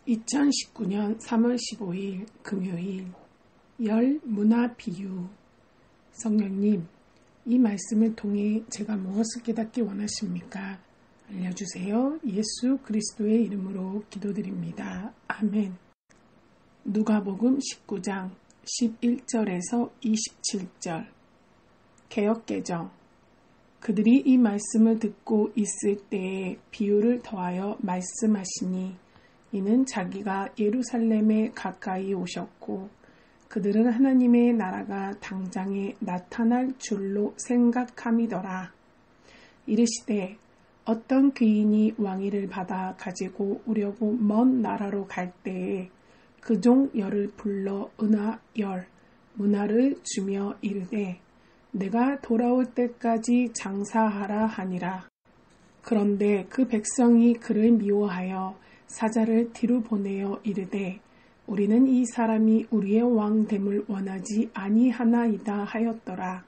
2019년 3월 15일 금요일 열 문화 비유. 성령님, 이 말씀을 통해 제가 무엇을 깨닫기 원하십니까? 알려주세요. 예수 그리스도의 이름으로 기도드립니다. 아멘. 누가복음 19장 11절에서 27절. 개역개정. 그들이 이 말씀을 듣고 있을 때에 비유를 더하여 말씀하시니 이는 자기가 예루살렘에 가까이 오셨고 그들은 하나님의 나라가 당장에 나타날 줄로 생각함이더라. 이르시되 어떤 귀인이 왕위를 받아 가지고 오려고 먼 나라로 갈 때에 그 종 열을 불러 은하 열 문화를 주며 이르되 내가 돌아올 때까지 장사하라 하니라. 그런데 그 백성이 그를 미워하여 사자를 뒤로 보내어 이르되 우리는 이 사람이 우리의 왕됨을 원하지 아니하나이다 하였더라.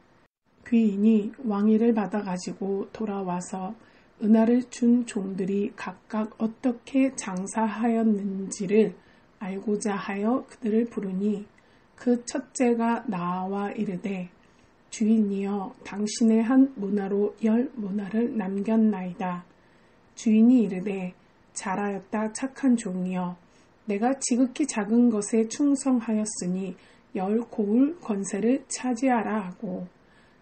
귀인이 왕위를 받아가지고 돌아와서 은하를 준 종들이 각각 어떻게 장사하였는지를 알고자 하여 그들을 부르니 그 첫째가 나와 이르되 주인이여 당신의 한 문화로 열 문화를 남겼나이다. 주인이 이르되 잘하였다 착한 종이여 내가 지극히 작은 것에 충성하였으니 열 고울 권세를 차지하라 하고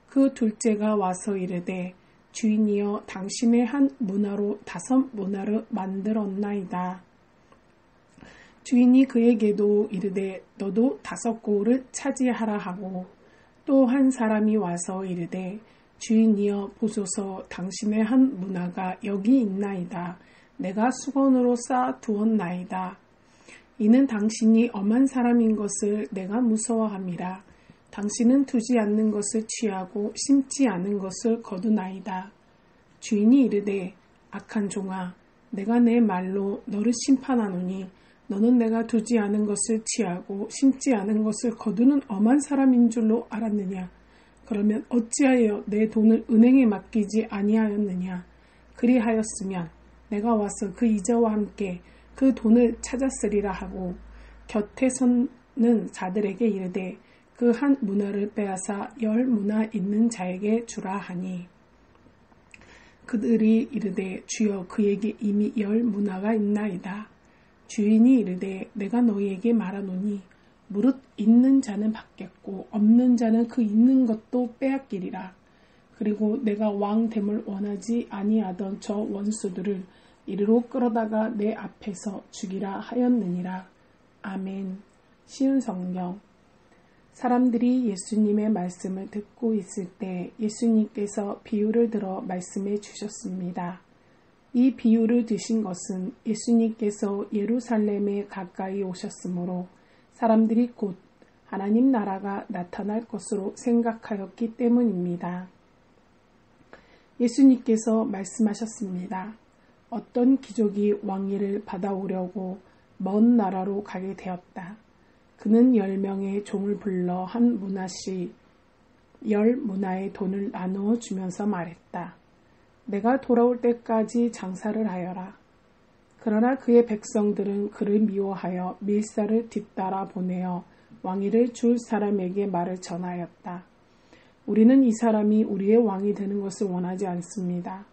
그 둘째가 와서 이르되 주인이여 당신의 한 문화로 5 문화를 만들었나이다. 주인이 그에게도 이르되 너도 5 고울을 차지하라 하고 또 한 사람이 와서 이르되 주인이여 보소서 당신의 한 문화가 여기 있나이다. 내가 수건으로 쌓아 두었나이다. 이는 당신이 엄한 사람인 것을 내가 무서워함이라. 당신은 두지 않는 것을 취하고 심지 않은 것을 거두나이다. 주인이 이르되 악한 종아 내가 내 말로 너를 심판하노니 너는 내가 두지 않은 것을 취하고 심지 않은 것을 거두는 엄한 사람인 줄로 알았느냐. 그러면 어찌하여 내 돈을 은행에 맡기지 아니하였느냐. 그리하였으면 내가 와서 그 이자와 함께 그 돈을 찾았으리라 하고 곁에 서는 자들에게 이르되 그 한 문화를 빼앗아 10 문화 있는 자에게 주라 하니 그들이 이르되 주여 그에게 이미 10 문화가 있나이다. 주인이 이르되 내가 너희에게 말하노니 무릇 있는 자는 받겠고 없는 자는 그 있는 것도 빼앗기리라. 그리고 내가 왕됨을 원하지 아니하던 저 원수들을 이리로 끌어다가 내 앞에서 죽이라 하였느니라. 아멘. 쉬운 성경. 사람들이 예수님의 말씀을 듣고 있을 때 예수님께서 비유를 들어 말씀해 주셨습니다. 이 비유를 드신 것은 예수님께서 예루살렘에 가까이 오셨으므로 사람들이 곧 하나님 나라가 나타날 것으로 생각하였기 때문입니다. 예수님께서 말씀하셨습니다. 어떤 귀족이 왕위를 받아오려고 먼 나라로 가게 되었다. 그는 10명의 종을 불러 한 문화씩 10 문화의 돈을 나누어 주면서 말했다. 내가 돌아올 때까지 장사를 하여라. 그러나 그의 백성들은 그를 미워하여 밀사를 뒤따라 보내어 왕위를 줄 사람에게 말을 전하였다. 우리는 이 사람이 우리의 왕이 되는 것을 원하지 않습니다.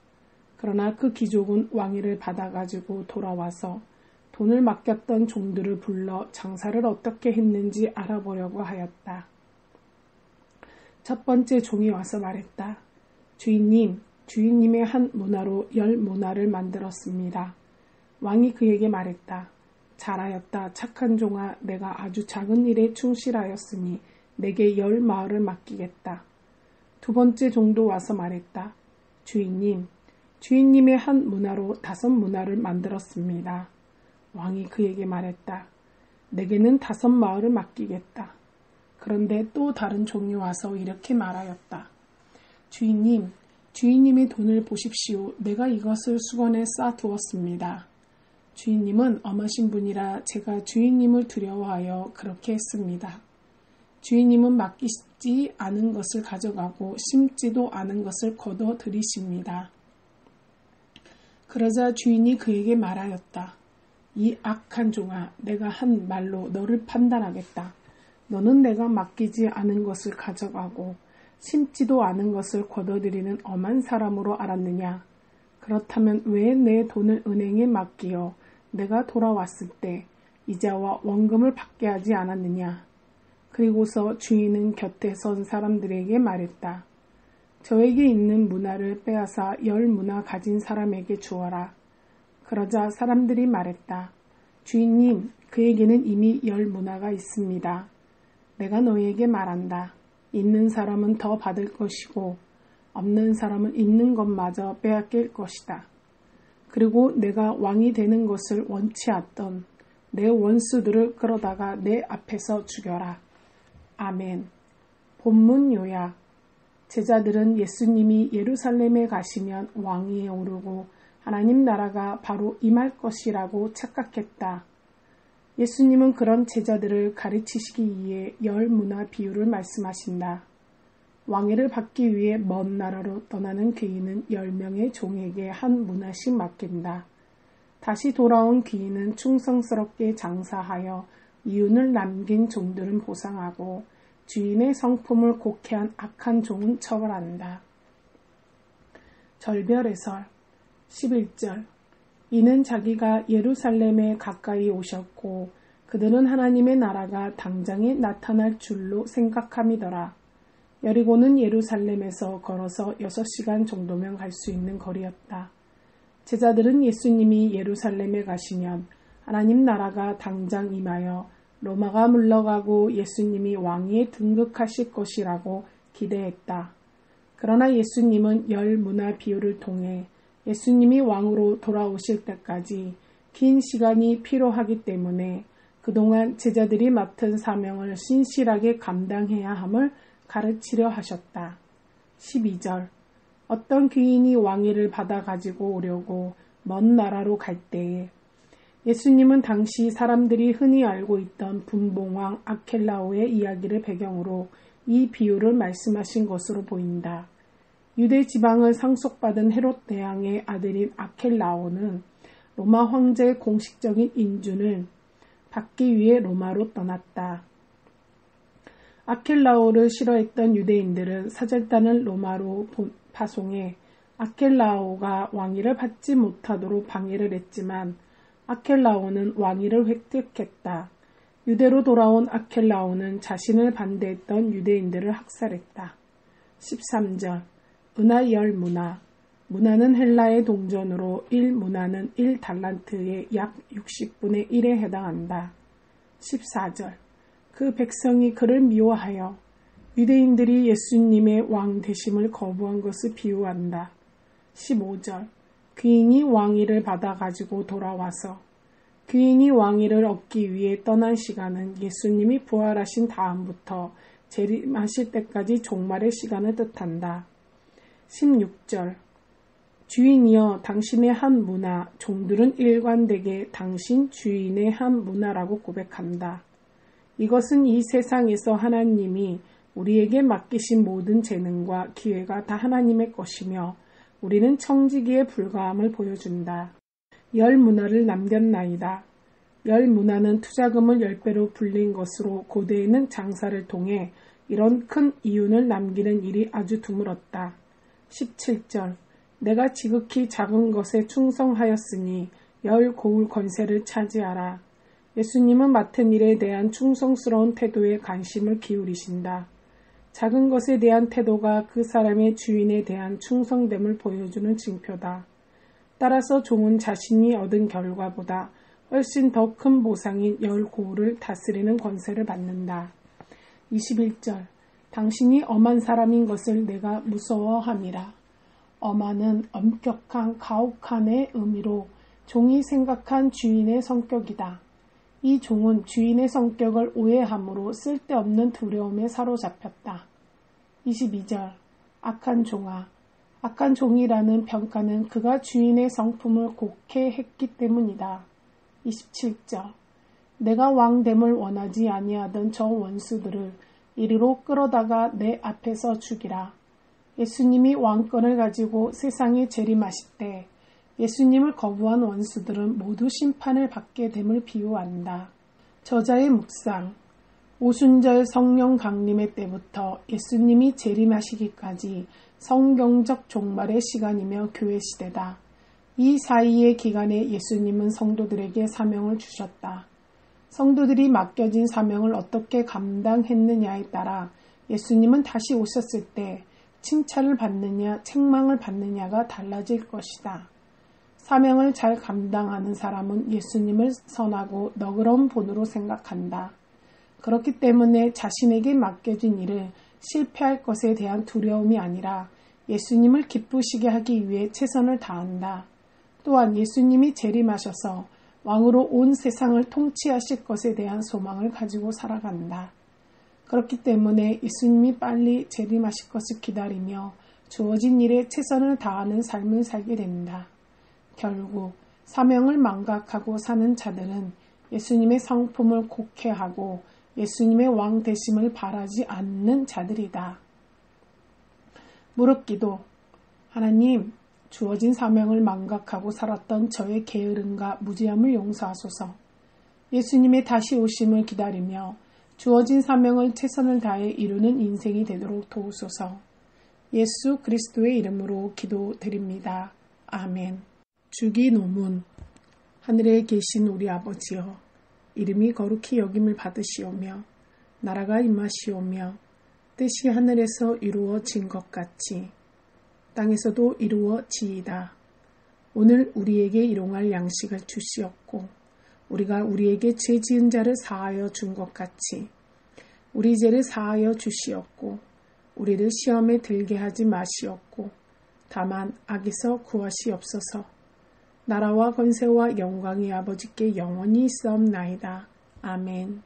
그러나 그 귀족은 왕위를 받아가지고 돌아와서 돈을 맡겼던 종들을 불러 장사를 어떻게 했는지 알아보려고 하였다. 첫 번째 종이 와서 말했다. 주인님의 한 문화로 10 문화를 만들었습니다. 왕이 그에게 말했다. 잘하였다 착한 종아 내가 아주 작은 일에 충실하였으니 내게 10 마을을 맡기겠다. 두 번째 종도 와서 말했다. 주인님의 한 문화로 5 문화를 만들었습니다. 왕이 그에게 말했다. 내게는 5 마을을 맡기겠다. 그런데 또 다른 종이 와서 이렇게 말하였다. 주인님의 돈을 보십시오. 내가 이것을 수건에 쌓아두었습니다. 주인님은 엄하신 분이라 제가 주인님을 두려워하여 그렇게 했습니다. 주인님은 맡기지 않은 것을 가져가고 심지도 않은 것을 거둬 들이십니다. 그러자 주인이 그에게 말하였다. 이 악한 종아, 내가 한 말로 너를 판단하겠다. 너는 내가 맡기지 않은 것을 가져가고 심지도 않은 것을 거둬들이는 엄한 사람으로 알았느냐? 그렇다면 왜 내 돈을 은행에 맡기어 내가 돌아왔을 때 이자와 원금을 받게 하지 않았느냐? 그리고서 주인은 곁에 선 사람들에게 말했다. 저에게 있는 문화를 빼앗아 10문화 가진 사람에게 주어라. 그러자 사람들이 말했다. 주인님, 그에게는 이미 10문화가 있습니다. 내가 너희에게 말한다. 있는 사람은 더 받을 것이고 없는 사람은 있는 것마저 빼앗길 것이다. 그리고 내가 왕이 되는 것을 원치 않던 내 원수들을 끌어다가 내 앞에서 죽여라. 아멘. 본문 요약. 제자들은 예수님이 예루살렘에 가시면 왕위에 오르고 하나님 나라가 바로 임할 것이라고 착각했다. 예수님은 그런 제자들을 가르치시기 위해 10문화 비유를 말씀하신다. 왕위를 받기 위해 먼 나라로 떠나는 귀인은 10명의 종에게 한 문화씩 맡긴다. 다시 돌아온 귀인은 충성스럽게 장사하여 이윤을 남긴 종들은 보상하고 주인의 성품을 곡해한 악한 종은 처벌한다. 절별해설 11절. 이는 자기가 예루살렘에 가까이 오셨고 그들은 하나님의 나라가 당장에 나타날 줄로 생각함이더라. 여리고는 예루살렘에서 걸어서 6시간 정도면 갈 수 있는 거리였다. 제자들은 예수님이 예루살렘에 가시면 하나님 나라가 당장 임하여 로마가 물러가고 예수님이 왕위에 등극하실 것이라고 기대했다. 그러나 예수님은 10문화 비유를 통해 예수님이 왕으로 돌아오실 때까지 긴 시간이 필요하기 때문에 그동안 제자들이 맡은 사명을 신실하게 감당해야 함을 가르치려 하셨다. 12절. 어떤 귀인이 왕위를 받아 가지고 오려고 먼 나라로 갈 때에 예수님은 당시 사람들이 흔히 알고 있던 분봉왕 아켈라오의 이야기를 배경으로 이 비유를 말씀하신 것으로 보인다. 유대 지방을 상속받은 헤롯 대왕의 아들인 아켈라오는 로마 황제의 공식적인 인준을 받기 위해 로마로 떠났다. 아켈라오를 싫어했던 유대인들은 사절단을 로마로 파송해 아켈라오가 왕위를 받지 못하도록 방해를 했지만 아켈라오는 왕위를 획득했다. 유대로 돌아온 아켈라오는 자신을 반대했던 유대인들을 학살했다. 13절. 은하 10문화. 문화는 헬라의 동전으로 1문화는 1달란트의 약 60분의 1에 해당한다. 14절. 그 백성이 그를 미워하여 유대인들이 예수님의 왕 되심을 거부한 것을 비유한다. 15절. 귀인이 왕위를 받아 가지고 돌아와서 귀인이 왕위를 얻기 위해 떠난 시간은 예수님이 부활하신 다음부터 재림하실 때까지 종말의 시간을 뜻한다. 16절. 주인이여 당신의 한 문화, 종들은 일관되게 당신 주인의 한 문화라고 고백한다. 이것은 이 세상에서 하나님이 우리에게 맡기신 모든 재능과 기회가 다 하나님의 것이며 우리는 청지기에 불과함을 보여준다. 10문화를 남겼나이다. 10문화는 투자금을 10배로 불린 것으로 고대에는 장사를 통해 이런 큰 이윤을 남기는 일이 아주 드물었다. 17절. 내가 지극히 작은 것에 충성하였으니 10 고울 권세를 차지하라. 예수님은 맡은 일에 대한 충성스러운 태도에 관심을 기울이신다. 작은 것에 대한 태도가 그 사람의 주인에 대한 충성됨을 보여주는 징표다. 따라서 종은 자신이 얻은 결과보다 훨씬 더 큰 보상인 10 고울을 다스리는 권세를 받는다. 21절. 당신이 엄한 사람인 것을 내가 무서워함이라. 엄한은 엄격한 가혹한의 의미로 종이 생각한 주인의 성격이다. 이 종은 주인의 성격을 오해함으로 쓸데없는 두려움에 사로잡혔다. 22절. 악한 종아. 악한 종이라는 평가는 그가 주인의 성품을 곡해했기 때문이다. 27절. 내가 왕됨을 원하지 아니하던 저 원수들을 이리로 끌어다가 내 앞에서 죽이라. 예수님이 왕권을 가지고 세상에 재림하실 때 예수님을 거부한 원수들은 모두 심판을 받게 됨을 비유한다. 저자의 묵상. 오순절 성령 강림의 때부터 예수님이 재림하시기까지 성경적 종말의 시간이며 교회 시대다. 이 사이의 기간에 예수님은 성도들에게 사명을 주셨다. 성도들이 맡겨진 사명을 어떻게 감당했느냐에 따라 예수님은 다시 오셨을 때 칭찬을 받느냐 책망을 받느냐가 달라질 것이다. 사명을 잘 감당하는 사람은 예수님을 선하고 너그러운 본으로 생각한다. 그렇기 때문에 자신에게 맡겨진 일을 실패할 것에 대한 두려움이 아니라 예수님을 기쁘시게 하기 위해 최선을 다한다. 또한 예수님이 재림하셔서 왕으로 온 세상을 통치하실 것에 대한 소망을 가지고 살아간다. 그렇기 때문에 예수님이 빨리 재림하실 것을 기다리며 주어진 일에 최선을 다하는 삶을 살게 된다. 결국 사명을 망각하고 사는 자들은 예수님의 성품을 곡해하고 예수님의 왕 되심을 바라지 않는 자들이다. 무릎기도. 하나님, 주어진 사명을 망각하고 살았던 저의 게으름과 무지함을 용서하소서. 예수님의 다시 오심을 기다리며 주어진 사명을 최선을 다해 이루는 인생이 되도록 도우소서. 예수 그리스도의 이름으로 기도드립니다. 아멘. 주기 노문. 하늘에 계신 우리 아버지여, 이름이 거룩히 여김을 받으시오며 나라가 임하시오며 뜻이 하늘에서 이루어진 것 같이 땅에서도 이루어지이다. 오늘 우리에게 일용할 양식을 주시옵고 우리가 우리에게 죄 지은 자를 사하여 준 것 같이 우리 죄를 사하여 주시옵고 우리를 시험에 들게 하지 마시옵고 다만 악에서 구하시옵소서. 나라와 권세와 영광이 아버지께 영원히 있사옵나이다. 아멘.